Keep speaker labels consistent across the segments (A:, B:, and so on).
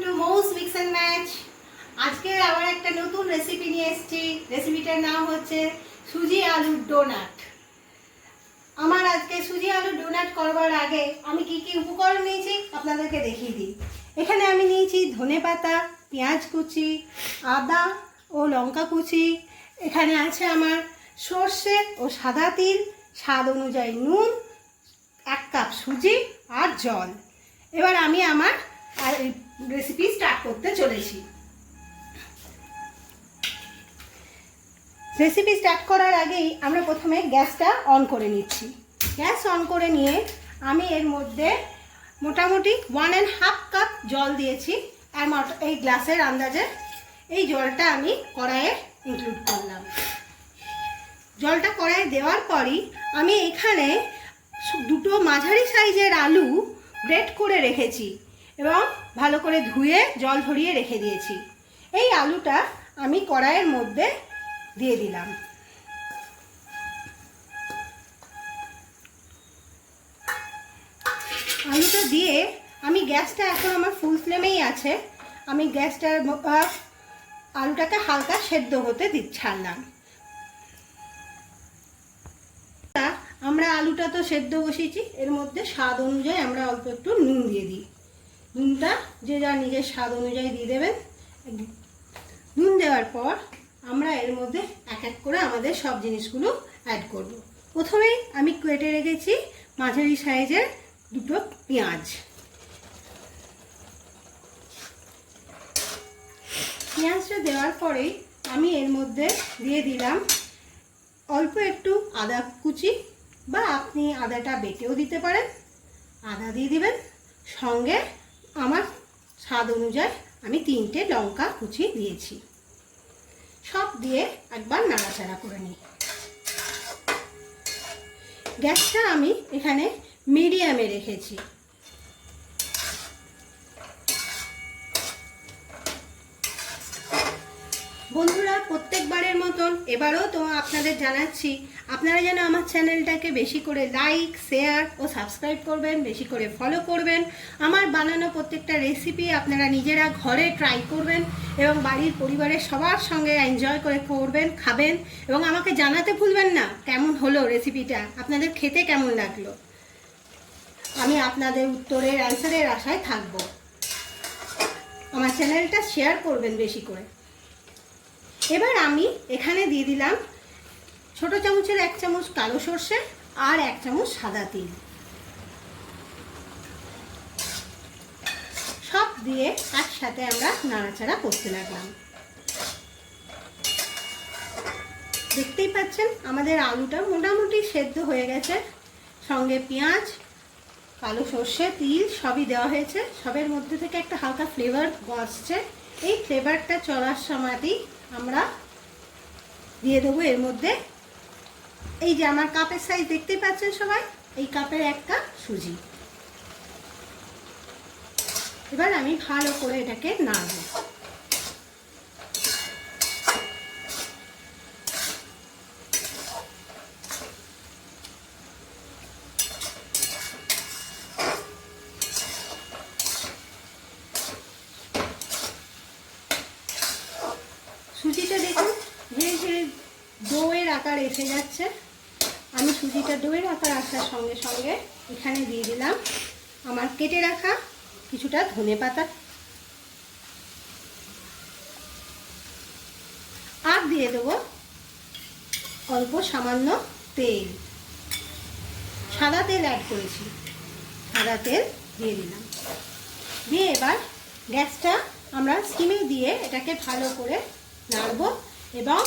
A: Two mouse mix and match. আজকে আবার একটা নতুন রেসিপি নিয়ে এসেছি। রেসিপিটার নাম হচ্ছে সুজি আলুর ডোনাট। আমার আজকে সুজি আলুর ডোনাট করবার আগে আমি কি কি উপকরণ নিয়েছি আপনাদেরকে দেখিয়ে দিই। এখানে আমি নিয়েছি ধনেপাতা, পেঁয়াজ কুচি, আদা ও লঙ্কা কুচি। এখানে আছে আমার সর্ষে ও সাদা তিল, স্বাদ অনুযায়ী নুন, 1 কাপ সুজি আর জল। এবার আমি আমার রেসিপি স্টার্ট করতে চলেছি। রেসিপি স্টার্ট করার আগেই আমরা প্রথমে গ্যাসটা অন করে নিচ্ছি। গ্যাস অন করে নিয়ে আমি এর মধ্যে মোটামুটি 1.5 কাপ জল দিয়েছি। আর এই গ্লাসের আন্দাজে এই জলটা আমি কড়াইয়ে ইনক্লুড করলাম। জলটা কড়াইয়ে দেওয়ার পরই আমি এখানে দুটো মাঝারি সাইজের আলু গ্রেট করে রেখেছি এবং ভালো করে ধুয়ে জল ঝরিয়ে রেখে দিয়েছি। এই আলুটা আমি কড়াইয়ের মধ্যে দিয়ে দিলাম। আলুটা দিয়ে আমি গ্যাসটা এখন আমার ফুল ফ্লেমেই আছে। আমি গ্যাসটার আলুটাকে হালকা সেদ্ধ হতে ছাড়লাম। আমরা আলুটা তো সেদ্ধ বসিয়েছি, এর মধ্যে স্বাদ অনুযায়ী আমরা অল্প একটু নুন দিয়ে দিই। নুনটা যে যা নিজের স্বাদ অনুযায়ী দিয়ে দেবেন। নুন দেওয়ার পর আমরা এর মধ্যে এক এক করে আমাদের সব জিনিসগুলো অ্যাড করব। প্রথমেই আমি কেটে রেখেছি মাঝারি সাইজের দুটো পেঁয়াজ। পেঁয়াজটা দেওয়ার পরেই আমি এর মধ্যে দিয়ে দিলাম অল্প একটু আদা কুচি, বা আপনি আদাটা বেটেও দিতে পারেন। আদা দিয়ে দিবেন, সঙ্গে আমার স্বাদ অনুযায়ী আমি 3টে লঙ্কা কুচি দিয়েছি। সব দিয়ে একবার নাড়াচাড়া করে নিই। গ্যাসটা আমি এখানে মিডিয়ামে রেখেছি। বন্ধুরা, প্রত্যেকবারের মতন এবারও তো আপনাদের জানাচ্ছি, আপনারা যেন আমার চ্যানেলটাকে বেশি করে লাইক, শেয়ার ও সাবস্ক্রাইব করবেন, বেশি করে ফলো করবেন। আমার বানানো প্রত্যেকটা রেসিপি আপনারা নিজেরা ঘরে ট্রাই করবেন এবং বাড়ির পরিবারের সবার সঙ্গে এনজয় করে করবেন, খাবেন এবং আমাকে জানাতে ভুলবেন না কেমন হলো রেসিপিটা, আপনাদের খেতে কেমন লাগলো। আমি আপনাদের উত্তরের অ্যান্সারের আশায় থাকব। আমার চ্যানেলটা শেয়ার করবেন বেশি করে। এবার আমি এখানে দিয়ে দিলাম ছোট চামচের 1 চামচ কালো সর্ষে আর 1 চামচ সাদা তিল। সব দিয়ে একসাথে আমরা নাড়াচাড়া করতে লাগলাম। দেখতেই পাচ্ছেন আমাদের আলুটা মোটামুটি সেদ্ধ হয়ে গেছে। সঙ্গে পেঁয়াজ, কালো সর্ষে, তিল সবই দেওয়া হয়েছে। সবের মধ্যে থেকে একটা হালকা ফ্লেভার আসছে। এই ফ্লেভারটা চলার সময়তেই আমরা দিয়ে দেবো এর মধ্যে এই যে আমার কাপের সাইজ দেখতেই পাচ্ছেন সবাই, এই কাপের 1 কাপ সুজি। এবার আমি ভালো করে এটাকে নাড়ব। সুজিটা দেখুন ধীরে ধীরে ডোয়ের আকার এসে যাচ্ছে। আমি সুজিটা ডোয়ের আকার আসার সঙ্গে সঙ্গে এখানে দিয়ে দিলাম আমার কেটে রাখা কিছুটা ধনেপাতা আর দিয়ে দেবো অল্প সামান্য তেল। সাদা তেল অ্যাড করেছি, সাদা তেল দিয়ে দিলাম। দিয়ে এবার গ্যাসটা আমরা সিমে দিয়ে এটাকে ভালো করে নাড়ব এবং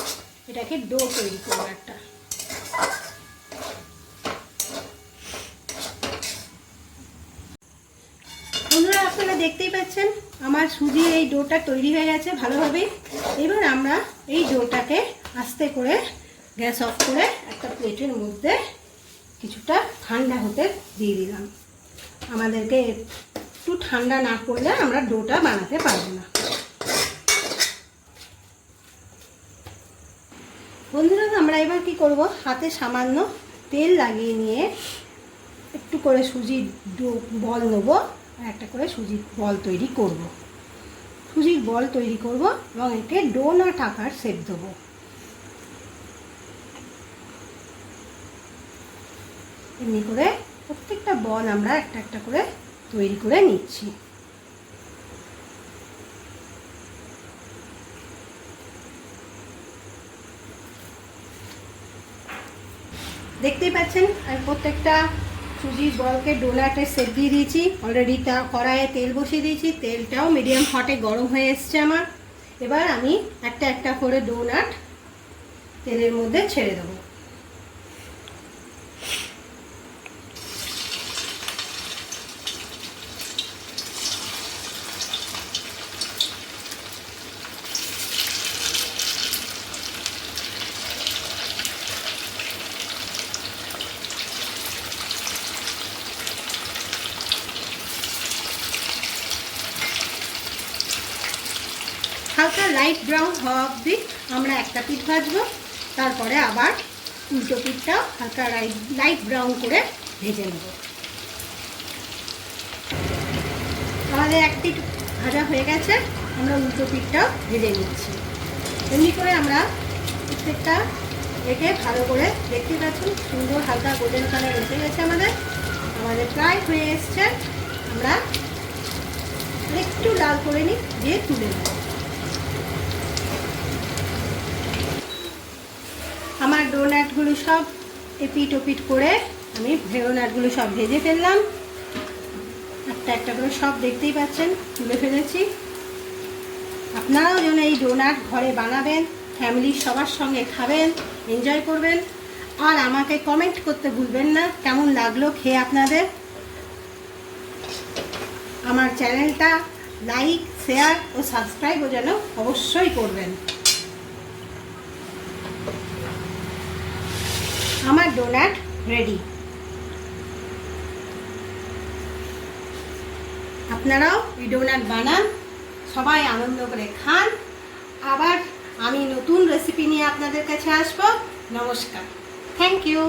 A: এটাকে ডো তৈরি করবো একটা। বন্ধুরা, আপনারা দেখতেই পাচ্ছেন আমার সুজির এই ডোটা তৈরি হয়ে গেছে ভালোভাবে। এবার আমরা এই ডোটাকে আস্তে করে গ্যাস অফ করে একটা প্লেটের মধ্যে কিছুটা ঠান্ডা হতে দিয়ে দিলাম। আমাদেরকে একটু ঠান্ডা না করলে আমরা ডোটা বানাতে পারবো না। বন্ধুরা, আমরা এবার কি করব, হাতে সামান্য তেল লাগিয়ে নিয়ে একটু করে সুজির বল নেব আর একটা করে সুজির বল তৈরি করব। বল তৈরি করব এবং একে ডোনাট আকার শেপ দেবো। এমনি করে প্রত্যেকটা বল আমরা একটা একটা করে তৈরি করে নিচ্ছি। দেখতেই পাচ্ছেন আমি প্রত্যেকটা সুজির বলকে ডোনাটের শেপ দিয়ে দিয়েছি। অলরেডি কড়াইয়ে তেল বসিয়ে দিয়েছি, তেলটাও মিডিয়াম হটে গরম হয়ে এসছে আমার। এবার আমি একটা একটা করে ডোনাট তেলের মধ্যে ছেড়ে দেবো। হালকা লাইট ব্রাউন হওয়া অবধি আমরা একটা পিঠ ভাজবো, তারপরে আবার উল্টো পিঠটা হালকা লাইট ব্রাউন করে ভেজে নেব। আমাদের এক পিঠ ভাজা হয়ে গেছে, আমরা উল্টো পিঠটাও ভেজে নিচ্ছি। এমনি করে আমরা প্রত্যেকটা একে ভালো করে দেখতে পাচ্ছি সুন্দর হালকা গোল্ডেন কালার এসে গেছে আমাদের প্রায় হয়ে এসছে। আমরা একটু লাল করে নিই, দিয়ে তুলে নেব। আমার ডোনাটগুলো সব এপিট ওপিট করে আমি ডোনাটগুলো সব ভেজে ফেললাম। একটা একটা করে সব দেখতেই পাচ্ছেন তুলে ফেলেছি। আপনারাও যেন এই ডোনাট ঘরে বানাবেন, ফ্যামিলির সবার সঙ্গে খাবেন, এনজয় করবেন। আর আমাকে কমেন্ট করতে ভুলবেন না কেমন লাগলো খেয়ে আপনাদের। আমার চ্যানেলটা লাইক, শেয়ার ও সাবস্ক্রাইবও যেন অবশ্যই করবেন। আমার ডোনাট রেডি। আপনারাও এই ডোনাট বানান, সবাই আনন্দ করে খান। আবার আমি নতুন রেসিপি নিয়ে আপনাদের কাছে আসবো। নমস্কার, থ্যাংক ইউ।